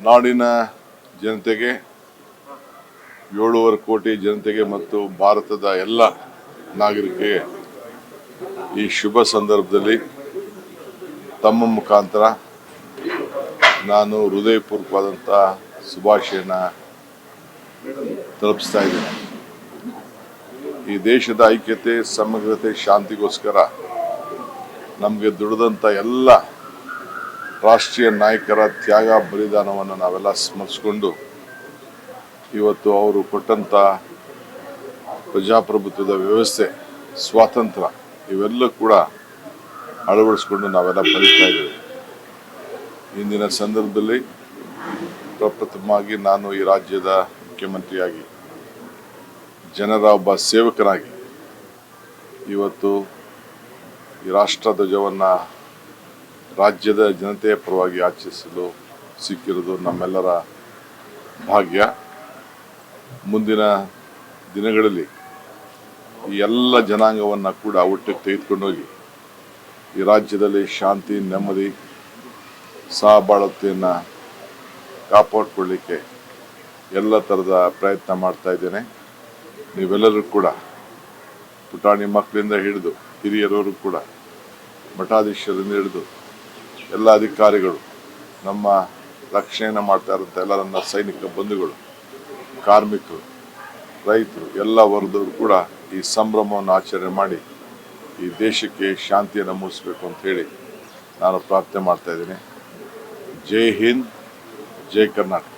ನಾಡಿನ ಜನತೆಗೆ 7.5 ಕೋಟಿ ಜನತೆಗೆ ಮತ್ತು ಭಾರತದ ಎಲ್ಲ ನಾಗರಿಕರಿಗೆ ಈ ಶುಭ ಸಂದರ್ಭದಲ್ಲಿ ತಮ್ಮ ಮುಖಾಂತರ ನಾನು ಹೃದಯಪೂರ್ವಕವಾದಂಥ ಶುಭಾಶಯನ ತಲುಪಿಸ್ತಾ ಇದ್ದೇನೆ. ಈ ದೇಶದ ಐಕ್ಯತೆ, ಸಮಗ್ರತೆ, ಶಾಂತಿಗೋಸ್ಕರ ನಮಗೆ ದುಡಿದಂಥ ಎಲ್ಲ ರಾಷ್ಟ್ರೀಯ ನಾಯಕರ ತ್ಯಾಗ ಬಲಿದಾನವನ್ನು ನಾವೆಲ್ಲ ಸ್ಮರಿಸಿಕೊಂಡು ಇವತ್ತು ಅವರು ಕೊಟ್ಟಂಥ ಪ್ರಜಾಪ್ರಭುತ್ವದ ವ್ಯವಸ್ಥೆ, ಸ್ವಾತಂತ್ರ್ಯ ಇವೆಲ್ಲ ಕೂಡ ಅಳವಡಿಸ್ಕೊಂಡು ನಾವೆಲ್ಲ ಬದುಕ್ತಾ ಇದ್ದೇವೆ. ಇಂದಿನ ಸಂದರ್ಭದಲ್ಲಿ ಪ್ರಪ್ರಥಮವಾಗಿ ನಾನು ಈ ರಾಜ್ಯದ ಮುಖ್ಯಮಂತ್ರಿಯಾಗಿ, ಜನರ ಒಬ್ಬ ಸೇವಕನಾಗಿ ಇವತ್ತು ಈ ರಾಷ್ಟ್ರಧ್ವಜವನ್ನು ರಾಜ್ಯದ ಜನತೆಯ ಪರವಾಗಿ ಆಚರಿಸಲು ಸಿಕ್ಕಿರೋದು ನಮ್ಮೆಲ್ಲರ ಭಾಗ್ಯ. ಮುಂದಿನ ದಿನಗಳಲ್ಲಿ ಈ ಎಲ್ಲ ಜನಾಂಗವನ್ನು ಕೂಡ ಒಟ್ಟಿಗೆ ತೆಗೆದುಕೊಂಡೋಗಿ ಈ ರಾಜ್ಯದಲ್ಲಿ ಶಾಂತಿ, ನೆಮ್ಮದಿ, ಸಹಬಾಳ್ವೆಯನ್ನು ಕಾಪಾಡಿಕೊಳ್ಳಿಕ್ಕೆ ಎಲ್ಲ ಥರದ ಪ್ರಯತ್ನ ಮಾಡ್ತಾ ಇದ್ದೇನೆ. ನೀವೆಲ್ಲರೂ ಕೂಡ ಪುಟಾಣಿ ಮಕ್ಕಳಿಂದ ಹಿಡಿದು ಹಿರಿಯರವರು ಕೂಡ, ಮಠಾಧೀಶರಿಂದ ಹಿಡಿದು ಎಲ್ಲ ಅಧಿಕಾರಿಗಳು, ನಮ್ಮ ರಕ್ಷಣೆಯನ್ನು ಮಾಡ್ತಾ ಇರೋಂಥ ಎಲ್ಲ ನನ್ನ ಸೈನಿಕ ಬಂಧುಗಳು, ಕಾರ್ಮಿಕರು, ರೈತರು, ಎಲ್ಲ ವರ್ಗದವರು ಕೂಡ ಈ ಸಂಭ್ರಮವನ್ನು ಆಚರಣೆ ಮಾಡಿ ಈ ದೇಶಕ್ಕೆ ಶಾಂತಿಯನ್ನು ಮೂಡಿಸಬೇಕು ಅಂತ ಹೇಳಿ ನಾನು ಪ್ರಾರ್ಥನೆ ಮಾಡ್ತಾ ಇದ್ದೀನಿ. ಜೈ ಹಿಂದ್, ಜೈ ಕರ್ನಾಟಕ.